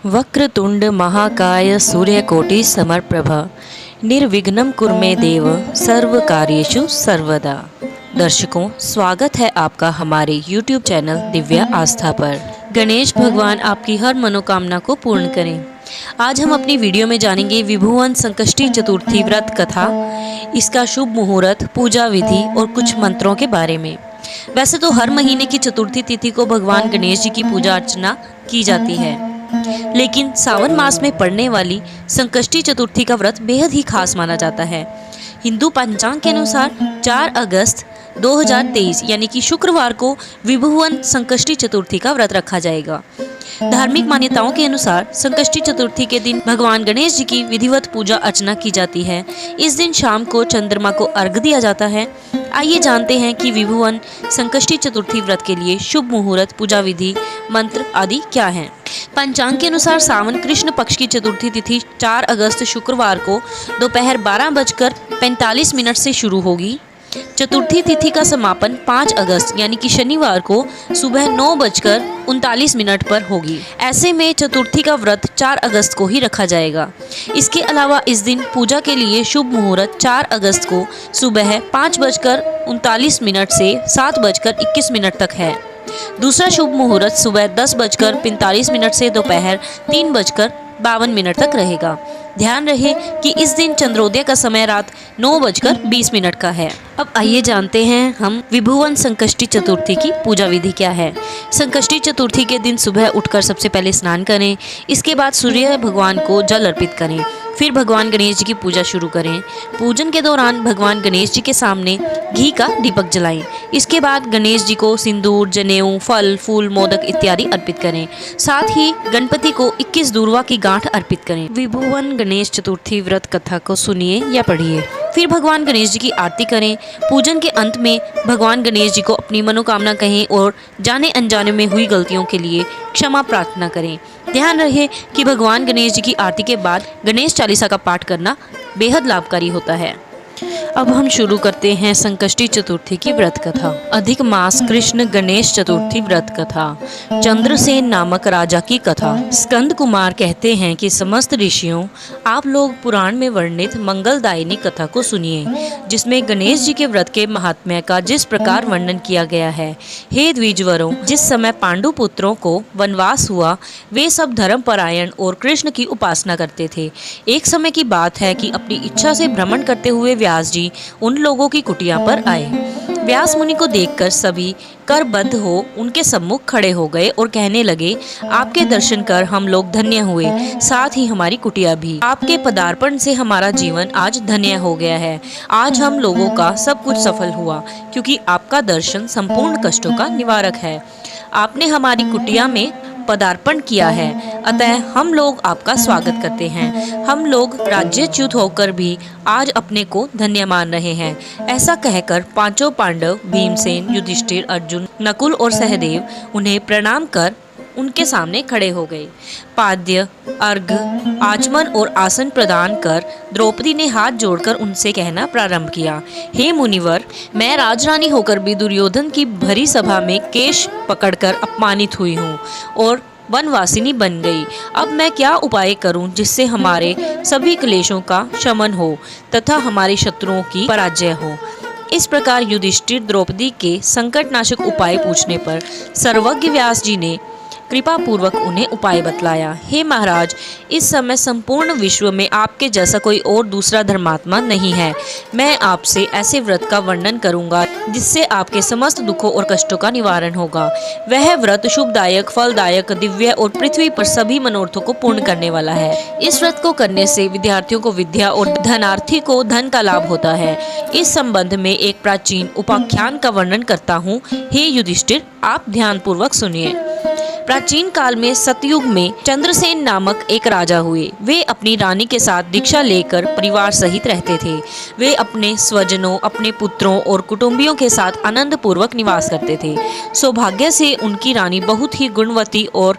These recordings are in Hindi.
वक्रतुंड महाकाय सूर्यकोटि समप्रभ निर्विघ्नं कुरु मे देव सर्व कार्येषु सर्वदा। दर्शकों, स्वागत है आपका हमारे YouTube चैनल दिव्या आस्था पर। गणेश भगवान आपकी हर मनोकामना को पूर्ण करें। आज हम अपनी वीडियो में जानेंगे विभुवन संकष्टी चतुर्थी व्रत कथा, इसका शुभ मुहूर्त, पूजा विधि और कुछ मंत्रों के बारे में। वैसे तो हर महीने की चतुर्थी तिथि को भगवान गणेश जी की पूजा अर्चना की जाती है, लेकिन सावन मास में पड़ने वाली संकष्टी चतुर्थी का व्रत बेहद ही खास माना जाता है। हिंदू पंचांग के अनुसार 4 अगस्त 2023 यानी कि शुक्रवार को विभुवन संकष्टी चतुर्थी का व्रत रखा जाएगा। धार्मिक मान्यताओं के अनुसार संकष्टी चतुर्थी के दिन भगवान गणेश जी की विधिवत पूजा अर्चना की जाती है। इस दिन शाम को चंद्रमा को अर्घ्य दिया जाता है। आइए जानते हैं कि विभुवन संकष्टी चतुर्थी व्रत के लिए शुभ मुहूर्त, पूजा विधि, मंत्र आदि क्या हैं। पंचांग के अनुसार सावन कृष्ण पक्ष की चतुर्थी तिथि 4 अगस्त शुक्रवार को दोपहर 12:45 से शुरू होगी। चतुर्थी तिथि का समापन 5 अगस्त यानी कि शनिवार को सुबह 9:39 पर होगी। ऐसे में चतुर्थी का व्रत 4 अगस्त को ही रखा जाएगा। इसके अलावा इस दिन पूजा के लिए शुभ मुहूर्त 4 अगस्त को सुबह 5:39 से 7:21 तक है। दूसरा शुभ मुहूर्त सुबह 10:45 से दोपहर 3:52 तक रहेगा। ध्यान रहे कि इस दिन चंद्रोदय का समय रात 9:20 का है। अब आइए जानते हैं हम विभुवन संकष्टी चतुर्थी की पूजा विधि क्या है। संकष्टी चतुर्थी के दिन सुबह उठकर सबसे पहले स्नान करें, इसके बाद सूर्य भगवान को जल अर्पित करें, फिर भगवान गणेश जी की पूजा शुरू करें। पूजन के दौरान भगवान गणेश जी के सामने घी का दीपक जलाएं। इसके बाद गणेश जी को सिंदूर, जनेऊ, फल, फूल, मोदक इत्यादि अर्पित करें। साथ ही गणपति को 21 दूर्वा की गांठ अर्पित करें। विभुवन गणेश चतुर्थी व्रत कथा को सुनिए या पढ़िए। फिर भगवान गणेश जी की आरती करें। पूजन के अंत में भगवान गणेश जी को अपनी मनोकामना कहें और जाने अनजाने में हुई गलतियों के लिए क्षमा प्रार्थना करें। ध्यान रहे कि भगवान गणेश जी की आरती के बाद गणेश चालीसा का पाठ करना बेहद लाभकारी होता है। अब हम शुरू करते हैं संकष्टी चतुर्थी की व्रत कथा। अधिक मास कृष्ण गणेश चतुर्थी व्रत कथा। चंद्रसेन नामक राजा की कथा। स्कंद कुमार कहते हैं कि समस्त ऋषियों, आप लोग पुराण में वर्णित मंगलदायिनी कथा को सुनिए, जिसमें गणेश जी के व्रत के महात्म्य का जिस प्रकार वर्णन किया गया है। हे द्विजवरों, जिस समय पांडु पुत्रों को वनवास हुआ, वे सब धर्मपरायण और कृष्ण की उपासना करते थे। एक समय की बात है कि अपनी इच्छा से भ्रमण करते हुए व्यास जी उन लोगों की कुटिया पर आए। व्यास मुनि को देखकर सभी करबद्ध हो उनके सम्मुख खड़े हो गए और कहने लगे, आपके दर्शन कर हम लोग धन्य हुए, साथ ही हमारी कुटिया भी। आपके पदार्पण से हमारा जीवन आज धन्य हो गया है। आज हम लोगों का सब कुछ सफल हुआ, क्योंकि आपका दर्शन संपूर्ण कष्टों का निवारक है। आपने हमारी कुटिया में पदार्पण किया है, अतः हम लोग आपका स्वागत करते हैं। हम लोग राज्यच्युत होकर भी आज अपने को धन्य मान रहे हैं। ऐसा कहकर पांचों पांडव भीमसेन, युधिष्ठिर, अर्जुन, नकुल और सहदेव उन्हें प्रणाम कर उनके सामने खड़े हो गए। पाद्य, अर्घ्य, आचमन और आसन प्रदान कर द्रौपदी ने हाथ जोड़कर उनसे कहना प्रारंभ किया, हे मुनिवर, मैं राजरानी होकर भी दुर्योधन की भरी सभा में केश पकड़कर अपमानित हुई हूँ और वनवासिनी बन गई। अब मैं क्या उपाय करूं जिससे हमारे सभी क्लेशों का शमन हो तथा हमारे शत्रुओं की पराजय हो। इस प्रकार युधिष्ठिर द्रौपदी के संकटनाशक उपाय पूछने पर सर्वज्ञ व्यास जी ने कृपा पूर्वक उन्हें उपाय बतलाया। हे महाराज, इस समय संपूर्ण विश्व में आपके जैसा कोई और दूसरा धर्मात्मा नहीं है। मैं आपसे ऐसे व्रत का वर्णन करूंगा जिससे आपके समस्त दुखों और कष्टों का निवारण होगा। वह व्रत शुभदायक, फलदायक, दिव्य और पृथ्वी पर सभी मनोरथों को पूर्ण करने वाला है। इस व्रत को करने से विद्यार्थियों को विद्या और धनार्थी को धन का लाभ होता है। इस संबंध में एक प्राचीन उपाख्यान का वर्णन करता हूँ। हे युधिष्ठिर, आप ध्यान पूर्वक सुनिए। प्राचीन काल में सतयुग में चंद्रसेन नामक एक राजा हुए। वे अपनी रानी के साथ दीक्षा लेकर परिवार सहित रहते थे। वे अपने स्वजनों, अपने पुत्रों और कुटुंबियों के साथ आनंद पूर्वक निवास करते थे। सौभाग्य से उनकी रानी बहुत ही गुणवती और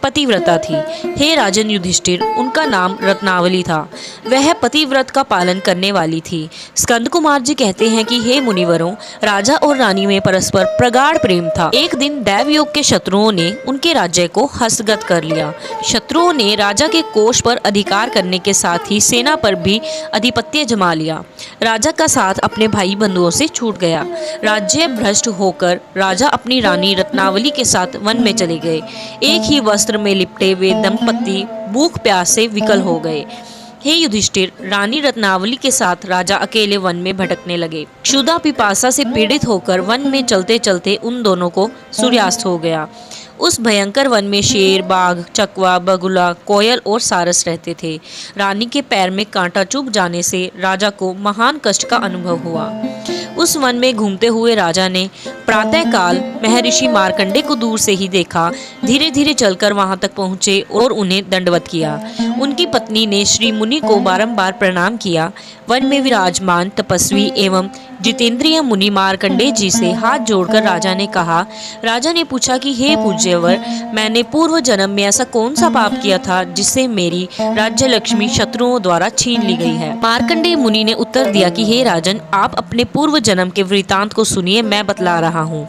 पतिव्रता थी। हे राजन युधिष्ठिर, उनका नाम रत्नावली था। वह पतिव्रत का पालन करने वाली थी। स्कंद कुमार जी कहते हैं कि हे मुनिवरों, राजा और रानी में परस्पर प्रगाढ़ प्रेम था। एक दिन दैवयोग के शत्रुओं ने उनके राज्य को हस्तगत कर लिया। शत्रुओं ने राजा के कोष पर अधिकार करने के साथ ही सेना पर भी आधिपत्य जमा लिया। राजा का साथ अपने भाई बंधुओं से छूट गया। राज्य भ्रष्ट होकर राजा अपनी रानी रत्नावली के साथ वन में चले गए। एक ही वस्त्र में लिपटे वे दंपति भूख प्यास से विकल हो गए। हे युधिष्ठिर, रानी रत्नावली के साथ राजा अकेले वन में भटकने लगे। क्षुधा पिपासा से पीड़ित होकर वन में चलते चलते उन दोनों को सूर्यास्त हो गया। उस भयंकर वन में शेर, बाघ, चकवा, बगुला, कोयल और सारस रहते थे। रानी के पैर में कांटा चुभ जाने से राजा को महान कष्ट का अनुभव हुआ। उस वन में घूमते हुए राजा ने प्रातःकाल महर्षि मार्कंडे को दूर से ही देखा। धीरे धीरे चलकर वहां तक पहुंचे और उन्हें दंडवत किया। उनकी पत्नी ने श्री मुनि को बारंबार प्रणाम किया। वन में विराजमान तपस्वी एवं जितेंद्रिय मुनि मार्कंडे जी से हाथ जोड़कर राजा ने कहा। राजा ने पूछा कि हे पूज्यवर, मैंने पूर्व जन्म में ऐसा कौन सा पाप किया था जिससे मेरी राज्य लक्ष्मी शत्रुओं द्वारा छीन ली गई है। मार्कंडे मुनि ने उत्तर दिया कि हे राजन, आप अपने पूर्व जन्म के वृतांत को सुनिए, मैं बतला रहा हूँ।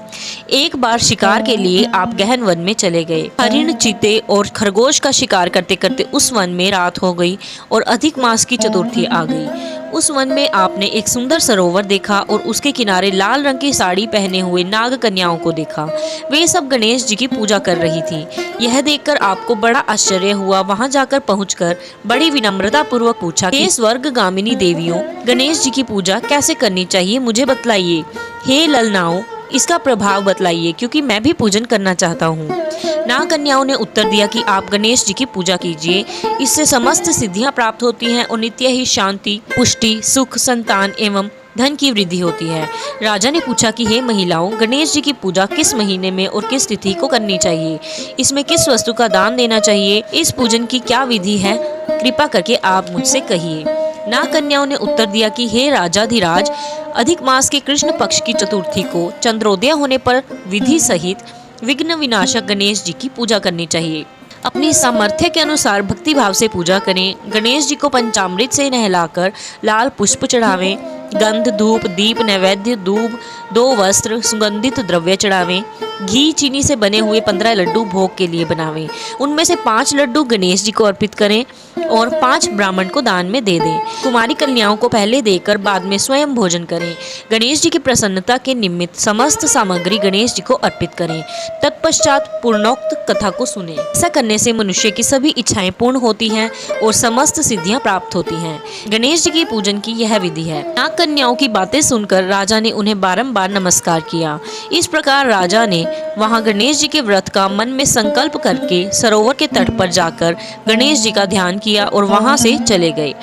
एक बार शिकार के लिए आप गहन वन में चले गए। हरिण, चीते और खरगोश का शिकार करते करते उस वन में रात हो गई और अधिक मास की चतुर्थी आ गई। उस वन में आपने एक सुंदर सरोवर देखा और उसके किनारे लाल रंग की साड़ी पहने हुए नाग कन्याओं को देखा। वे सब गणेश जी की पूजा कर रही थी। यह देखकर आपको बड़ा आश्चर्य हुआ। वहां जाकर पहुंचकर बड़ी विनम्रता पूर्वक पूछा, हे स्वर्गगामिनी देवियों, गणेश जी की पूजा कैसे करनी चाहिए, मुझे बतलाइए। हे ललनाओं, इसका प्रभाव बतलाइए, क्योंकि मैं भी पूजन करना चाहता हूँ। नाग कन्याओं ने उत्तर दिया कि आप गणेश जी की पूजा कीजिए, इससे समस्त सिद्धियां प्राप्त होती हैं और नित्य ही शांति, पुष्टि, सुख, संतान एवं धन की वृद्धि होती है। राजा ने पूछा कि हे महिलाओं, गणेश जी की पूजा किस महीने में और किस तिथि को करनी चाहिए, इसमें किस वस्तु का दान देना चाहिए, इस पूजन की क्या विधि है, कृपा करके आप मुझसे कहिए। नाग कन्याओं ने उत्तर दिया कि हे राजाधिराज, अधिक मास के कृष्ण पक्ष की चतुर्थी को चंद्रोदय होने पर विधि सहित विघ्न विनाशक गणेश जी की पूजा करनी चाहिए। अपनी सामर्थ्य के अनुसार भक्ति भाव से पूजा करें। गणेश जी को पंचामृत से नहलाकर लाल पुष्प चढ़ावें। गंध, धूप, दीप, नैवेद्य, दूब, 2 वस्त्र, सुगंधित द्रव्य चढ़ावें। घी, चीनी से बने हुए 15 लड्डू भोग के लिए बनावें। उनमें से 5 लड्डू गणेश जी को अर्पित करें और 5 ब्राह्मण को दान में दे दें। कुमारी कन्याओं को पहले देकर बाद में स्वयं भोजन करें। गणेश जी की प्रसन्नता के निमित्त समस्त सामग्री गणेश जी को अर्पित करें। तत्पश्चात पूर्णोक्त कथा को सुने। ऐसा करने से मनुष्य की सभी इच्छाएं पूर्ण होती हैं और समस्त सिद्धियां प्राप्त होती हैं। गणेश जी की पूजन की यह विधि है। नाग कन्याओं की बातें सुनकर राजा ने उन्हें बारंबार नमस्कार किया। इस प्रकार राजा ने वहां गणेश जी के व्रत का मन में संकल्प करके सरोवर के तट पर जाकर गणेश जी का ध्यान किया और वहां से चले गए।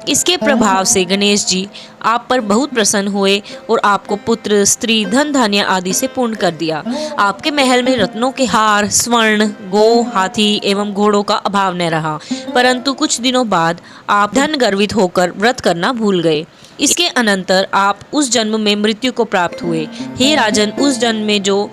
इसके प्रभाव से गणेश जी आप पर बहुत प्रसन्न हुए और आपको पुत्र, स्त्री, धन धान्य आदि से पूर्ण कर दिया। आपके महल में रत्नों के हार, स्वर्ण, गो, हाथी एवं घोड़ों का अभाव न रहा। परंतु कुछ दिनों बाद आप धन गर्वित होकर व्रत करना भूल गए। इसके अनंतर आप उस जन्म में मृत्यु को प्राप्त हुए। हे राजन, उस जन्म में जो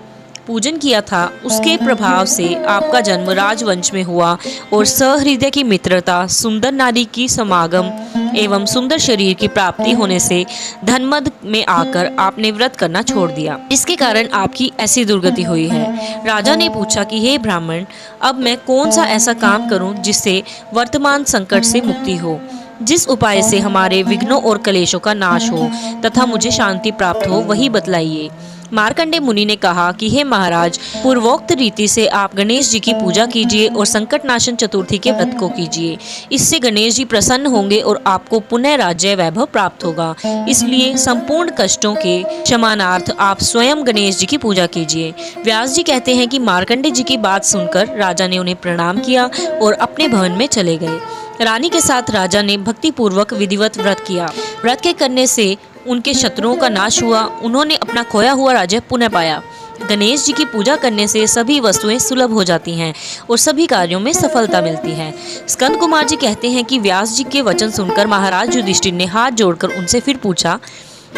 पूजन किया था उसके प्रभाव से आपका जन्म राजवंश में हुआ और सहृदय की मित्रता, सुंदर नारी की समागम एवं सुंदर शरीर की प्राप्ति होने से धनमद में आकर आपने व्रत करना छोड़ दिया। इसके कारण आपकी ऐसी दुर्गति हुई है। राजा ने पूछा कि हे ब्राह्मण, अब मैं कौन सा ऐसा काम करूं जिससे वर्तमान संकट से मुक्ति हो, जिस उपाय से हमारे विघ्नों और कलेशों का नाश हो तथा मुझे शांति प्राप्त हो, वही बतलाइए। मार्कंडे मुनि ने कहा कि हे महाराज, पूर्वोक्त रीति से आप गणेश जी की पूजा कीजिए और संकट नाशन चतुर्थी के व्रत को कीजिए। इससे गणेश जी प्रसन्न होंगे और आपको पुनः राज्य वैभव प्राप्त होगा। इसलिए संपूर्ण कष्टों के क्षमानार्थ आप स्वयं गणेश जी की पूजा कीजिए। व्यास जी कहते हैं कि मार्कंडे जी की बात सुनकर राजा ने उन्हें प्रणाम किया और अपने भवन में चले गए। रानी के साथ राजा ने भक्ति पूर्वक विधिवत व्रत किया। व्रत के करने से उनके शत्रुओं का नाश हुआ। उन्होंने अपना खोया हुआ राज्य पुनः पाया। गणेश जी की पूजा करने से सभी वस्तुएं सुलभ हो जाती हैं और सभी कार्यों में सफलता मिलती है। स्कंद कुमार जी कहते हैं कि व्यास जी के वचन सुनकर महाराज युधिष्ठिर ने हाथ जोड़कर उनसे फिर पूछा,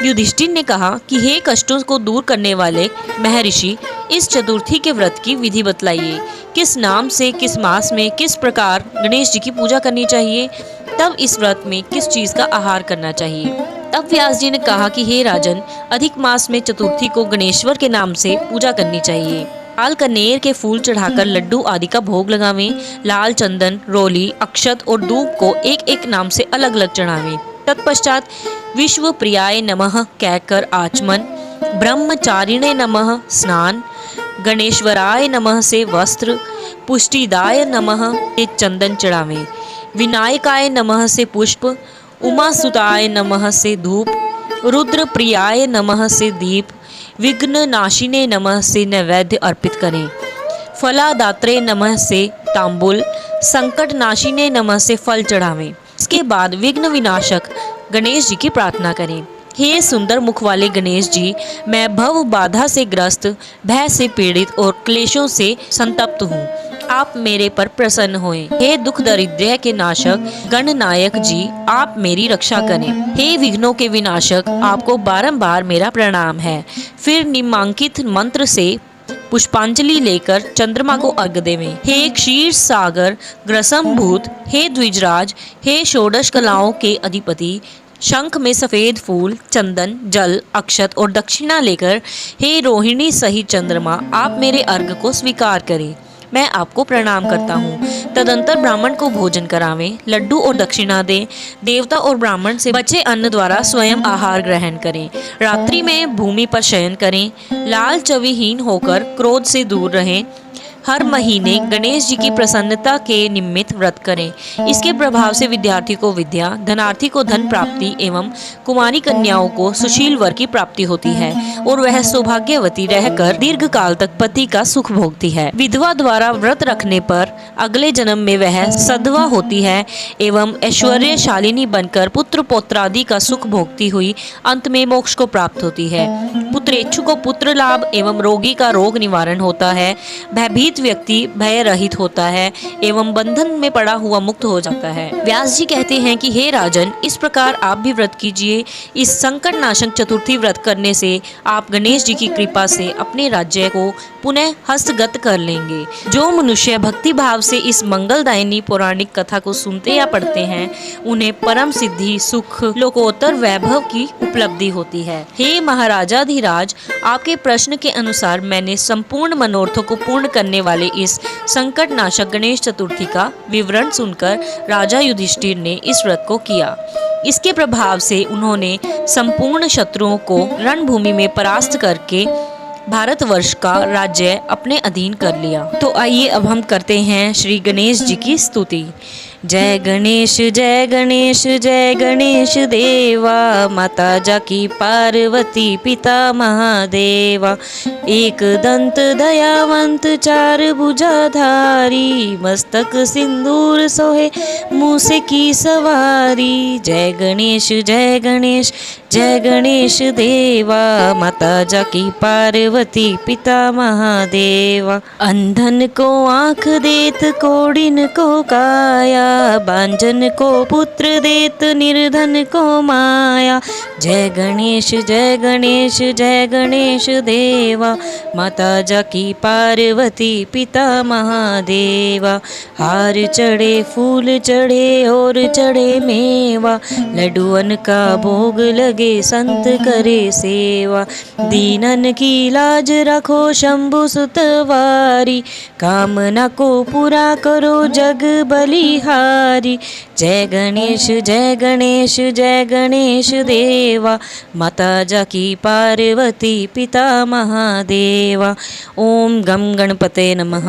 युधिष्ठिर ने कहा कि हे कष्टों को दूर करने वाले महर्षि, इस चतुर्थी के व्रत की विधि बतलाइए। किस नाम से, किस मास में, किस प्रकार गणेश जी की पूजा करनी चाहिए, तब इस व्रत में किस चीज का आहार करना चाहिए। तब व्यास जी ने कहा कि हे राजन, अधिक मास में चतुर्थी को गणेश्वर के नाम से पूजा करनी चाहिए। लाल कनेर के फूल चढ़ाकर लड्डू आदि का भोग लगावें। लाल चंदन, रोली, अक्षत और धूप को एक एक नाम से अलग अलग चढ़ावें। तत्पश्चात विश्व प्रियाय नमः कहकर आचमन, ब्रह्मचारिणे नमः स्नान, गणेश्वराय नमः से वस्त्र, पुष्टिदाय नमः से चंदन चढ़ावें, विनायकाय नमः से पुष्प, उमासुताय नमः से धूप, रुद्र प्रियाय नमः से दीप, विघ्न नाशिने नमः से नैवेद्य अर्पित करें। फलादात्रे नमः से तांबुल, संकट नाशिने नमः से फल चढ़ावें। इसके बाद विघ्न विनाशक गणेश जी की प्रार्थना करें। हे सुंदर मुख वाले गणेश जी, मैं भव बाधा से ग्रस्त, भय से पीड़ित और क्लेशों से संतप्त हूँ। आप मेरे पर प्रसन्न होएं। हे दुख दरिद्र के नाशक गणनायक जी, आप मेरी रक्षा करें। हे विघ्नों के विनाशक, आपको बारंबार मेरा प्रणाम है। फिर निम्नांकित मंत्र से पुष्पांजलि लेकर चंद्रमा को अर्घ देवें। हे क्षीर सागर ग्रसमभूत, हे द्विजराज, हे षोडश कलाओं के अधिपति, शंख में सफेद फूल, चंदन, जल, अक्षत और दक्षिणा लेकर हे रोहिणी सहित चंद्रमा, आप मेरे अर्घ को स्वीकार करें। मैं आपको प्रणाम करता हूँ। तदंतर ब्राह्मण को भोजन करावें, लड्डू और दक्षिणा दें। देवता और ब्राह्मण से बचे अन्न द्वारा स्वयं आहार ग्रहण करें। रात्रि में भूमि पर शयन करें। लाल चविहीन होकर क्रोध से दूर रहें। हर महीने गणेश जी की प्रसन्नता के निमित्त व्रत करें। इसके प्रभाव से विद्यार्थी को विद्या, धनार्थी को धन प्राप्ति एवं कुमारी कन्याओं को सुशील वर की प्राप्ति होती है और वह सौभाग्यवती रहकर दीर्घ काल तक पति का सुख भोगती है। विधवा द्वारा व्रत रखने पर अगले जन्म में वह सधवा होती है एवं ऐश्वर्यशालिनी बनकर पुत्र पौत्रादि का सुख भोगती हुई अंत में मोक्ष को प्राप्त होती है। पुत्रेच्छु को पुत्र लाभ एवं रोगी का रोग निवारण होता है। भयभीत व्यक्ति भय रहित होता है एवं बंधन में पड़ा हुआ मुक्त हो जाता है। व्यास जी कहते हैं कि हे राजन, इस प्रकार आप भी व्रत कीजिए। इस संकट नाशक चतुर्थी व्रत करने से आप गणेश जी की कृपा से अपने राज्य को पुनः हस्तगत कर लेंगे। जो मनुष्य भक्ति भाव से इस मंगलदायिनी पौराणिक कथा को सुनते या पढ़ते हैं, उन्हें परम सिद्धि, सुख, लोकोत्तर वैभव की उपलब्धि होती है। हे महाराजाधिराज, आपके प्रश्न के अनुसार मैंने संपूर्ण मनोरथों को पूर्ण करने वाले इस संकट नाशक गणेश चतुर्थी का विवरण सुनकर राजा युधिष्ठिर ने इस व्रत को किया। इसके प्रभाव से उन्होंने संपूर्ण शत्रुओं को रणभूमि में परास्त करके भारतवर्ष का राज्य अपने अधीन कर लिया। तो आइए अब हम करते हैं श्री गणेश जी की स्तुति। जय गणेश जय गणेश जय गणेश देवा, माता जाकी पार्वती पिता महादेवा। एक दंत दयावंत चार भुजाधारी, मस्तक सिंदूर सोहे मूसे की सवारी। जय गणेश जय गणेश जय गणेश देवा, माता जाकी पार्वती पिता महादेवा। अंधन को आँख देत कोडिन को काया, बांझन को पुत्र देत निर्धन को माया। जय गणेश जय गणेश जय गणेश देवा, माता जाकी पार्वती पिता महादेवा। हार चढ़े फूल चढ़े और चढ़े मेवा, लड्डुअन का भोग लगे संत करे सेवा। दीनन की लाज रखो शंभु सुतवारी, कामना को पूरा करो जग बलिहारी। जय गणेश जय गणेश जय गणेश देवा, माता जाकी पार्वती पिता महादेवा। ओम गम गणपते नमः।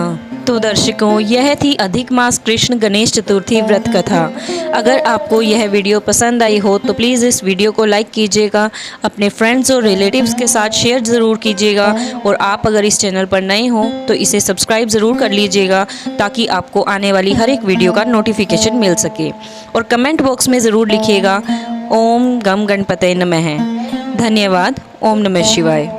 तो दर्शकों, यह थी अधिक मास कृष्ण गणेश चतुर्थी व्रत कथा। अगर आपको यह वीडियो पसंद आई हो तो प्लीज़ इस वीडियो को लाइक कीजिएगा, अपने फ्रेंड्स और रिलेटिव्स के साथ शेयर ज़रूर कीजिएगा और आप अगर इस चैनल पर नए हो तो इसे सब्सक्राइब ज़रूर कर लीजिएगा ताकि आपको आने वाली हर एक वीडियो का नोटिफिकेशन मिल सके। और कमेंट बॉक्स में ज़रूर लिखिएगा ओम गम गणपते नमः। धन्यवाद। ओम नमः शिवाय।